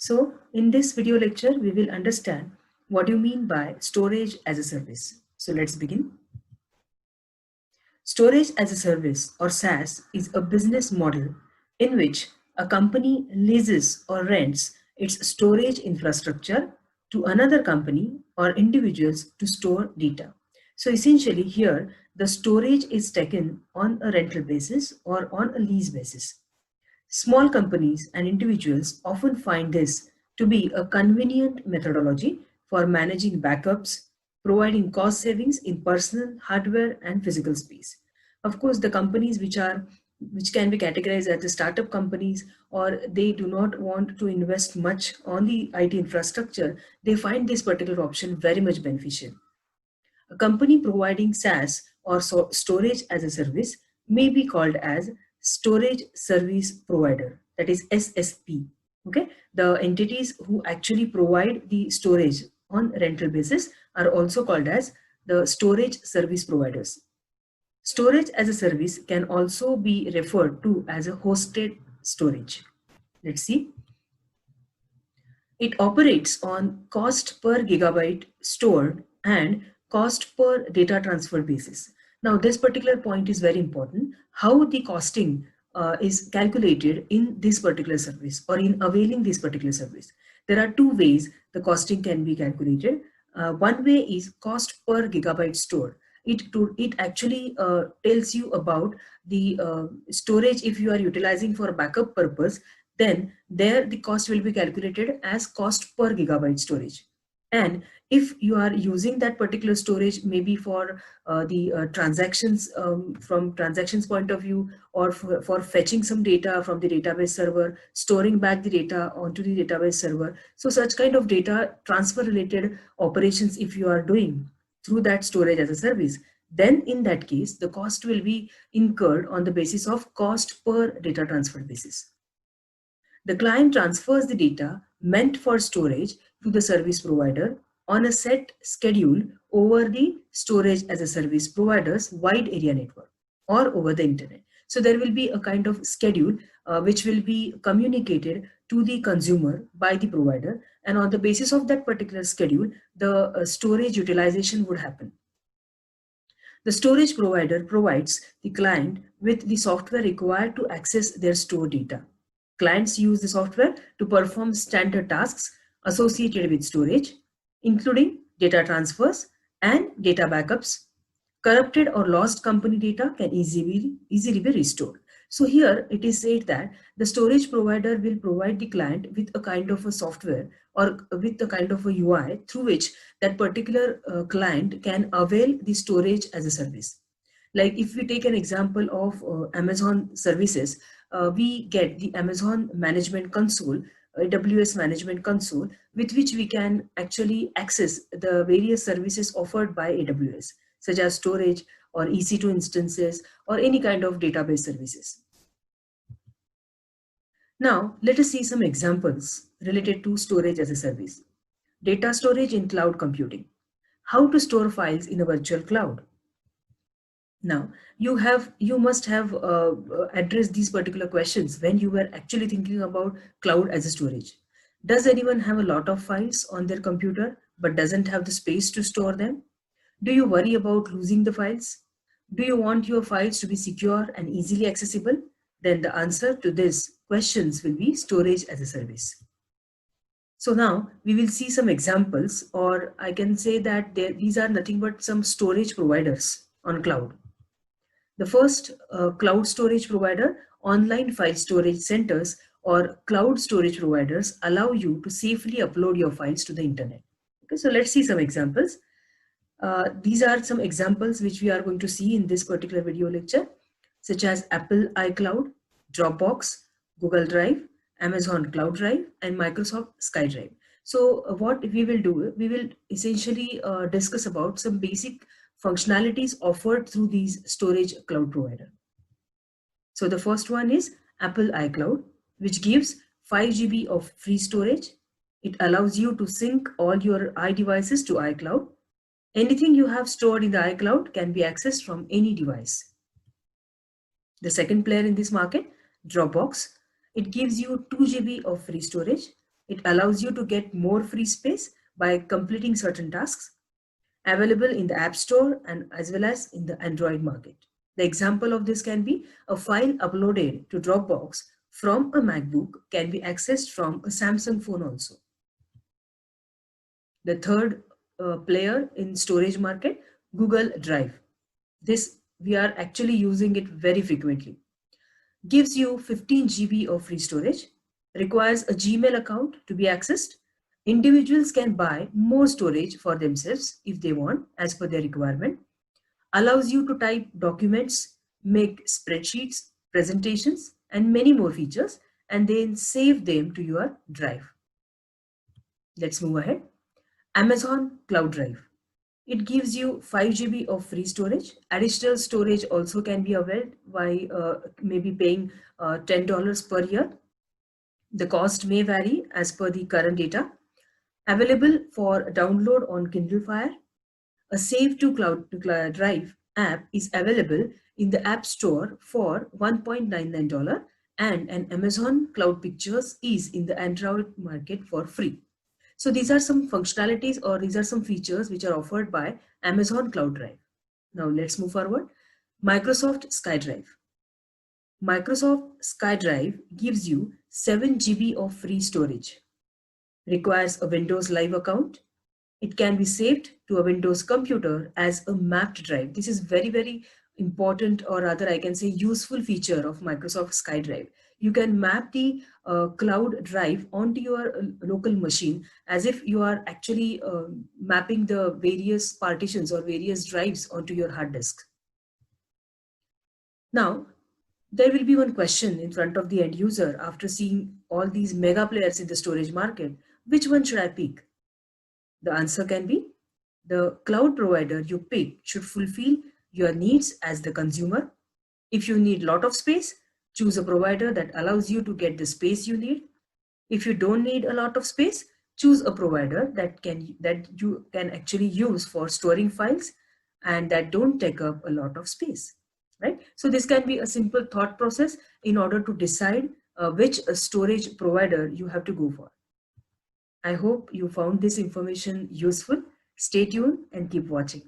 So in this video lecture, we will understand what do you mean by storage as a service. So let's begin. Storage as a service or SaaS is a business model in which a company leases or rents its storage infrastructure to another company or individuals to store data. So essentially here, the storage is taken on a rental basis or on a lease basis. Small companies and individuals often find this to be a convenient methodology for managing backups, providing cost savings in personal, hardware, and physical space. Of course, the companies which can be categorized as the startup companies, or they do not want to invest much on the IT infrastructure, they find this particular option very much beneficial. A company providing SaaS or storage as a service may be called as storage service provider, that is SSP. Okay, the entities who actually provide the storage on rental basis are also called as the storage service providers. Storage as a service can also be referred to as a hosted storage. Let's see. It operates on cost per gigabyte stored and cost per data transfer basis. Now, this particular point is very important. How the costing is calculated in this particular service or in availing this particular service. There are two ways the costing can be calculated. One way is cost per gigabyte stored. It actually tells you about the storage. If you are utilizing for backup purpose, then there the cost will be calculated as cost per gigabyte storage. And if you are using that particular storage maybe for the transactions, from transactions point of view, or for fetching some data from the database server, storing back the data onto the database server, so such kind of data transfer related operations if you are doing through that storage as a service, then in that case the cost will be incurred on the basis of cost per data transfer basis. The client transfers the data meant for storage to the service provider on a set schedule over the storage as a service provider's wide area network or over the internet. So there will be a kind of schedule which will be communicated to the consumer by the provider, and on the basis of that particular schedule, the storage utilization would happen. The storage provider provides the client with the software required to access their stored data. Clients use the software to perform standard tasks associated with storage, including data transfers and data backups. Corrupted or lost company data can easily be restored. So here it is said that the storage provider will provide the client with a kind of a software or with a kind of a UI through which that particular client can avail the storage as a service. Like if we take an example of Amazon services, we get the Amazon Management Console, AWS Management Console, with which we can actually access the various services offered by AWS, such as storage or EC2 instances or any kind of database services. Now, let us see some examples related to storage as a service. Data storage in cloud computing. How to store files in a virtual cloud. Now, you must have addressed these particular questions when you were actually thinking about cloud as a storage. Does anyone have a lot of files on their computer but doesn't have the space to store them? Do you worry about losing the files? Do you want your files to be secure and easily accessible? Then the answer to these questions will be storage as a service. So now we will see some examples, or I can say that these are nothing but some storage providers on cloud. The first cloud storage provider, online file storage centers or cloud storage providers allow you to safely upload your files to the internet. Okay, so let's see some examples. These are some examples which we are going to see in this particular video lecture, such as Apple iCloud, Dropbox, Google Drive, Amazon Cloud Drive, and Microsoft SkyDrive. So what we will do, we will essentially discuss about some basic functionalities offered through these storage cloud provider. So the first one is Apple iCloud, which gives 5 GB of free storage. It allows you to sync all your iDevices to iCloud. Anything you have stored in the iCloud can be accessed from any device. The second player in this market, Dropbox, it gives you 2 GB of free storage. It allows you to get more free space by completing certain tasks. Available in the App Store and as well as in the Android market. The example of this can be a file uploaded to Dropbox from a MacBook can be accessed from a Samsung phone also. The third player in storage market, Google Drive. This we are actually using it very frequently. Gives you 15 GB of free storage, requires a Gmail account to be accessed. Individuals can buy more storage for themselves if they want as per their requirement. Allows you to type documents, make spreadsheets, presentations, and many more features, and then save them to your drive. Let's move ahead. Amazon Cloud Drive. It gives you 5 GB of free storage. Additional storage also can be availed by maybe paying $10 per year. The cost may vary as per the current data. Available for download on Kindle Fire. A Save to Cloud Drive app is available in the App Store for $1.99 and an Amazon Cloud Pictures is in the Android market for free. So these are some functionalities or these are some features which are offered by Amazon Cloud Drive. Now let's move forward. Microsoft SkyDrive. Microsoft SkyDrive gives you 7 GB of free storage. Requires a Windows Live account. It can be saved to a Windows computer as a mapped drive. This is very, very important, or rather I can say useful feature of Microsoft SkyDrive. You can map the cloud drive onto your local machine as if you are actually mapping the various partitions or various drives onto your hard disk. Now, there will be one question in front of the end user after seeing all these mega players in the storage market. Which one should I pick? The answer can be the cloud provider you pick should fulfill your needs as the consumer. If you need a lot of space, choose a provider that allows you to get the space you need. If you don't need a lot of space, choose a provider that you can actually use for storing files and that don't take up a lot of space, right? So this can be a simple thought process in order to decide which storage provider you have to go for. I hope you found this information useful. Stay tuned and keep watching.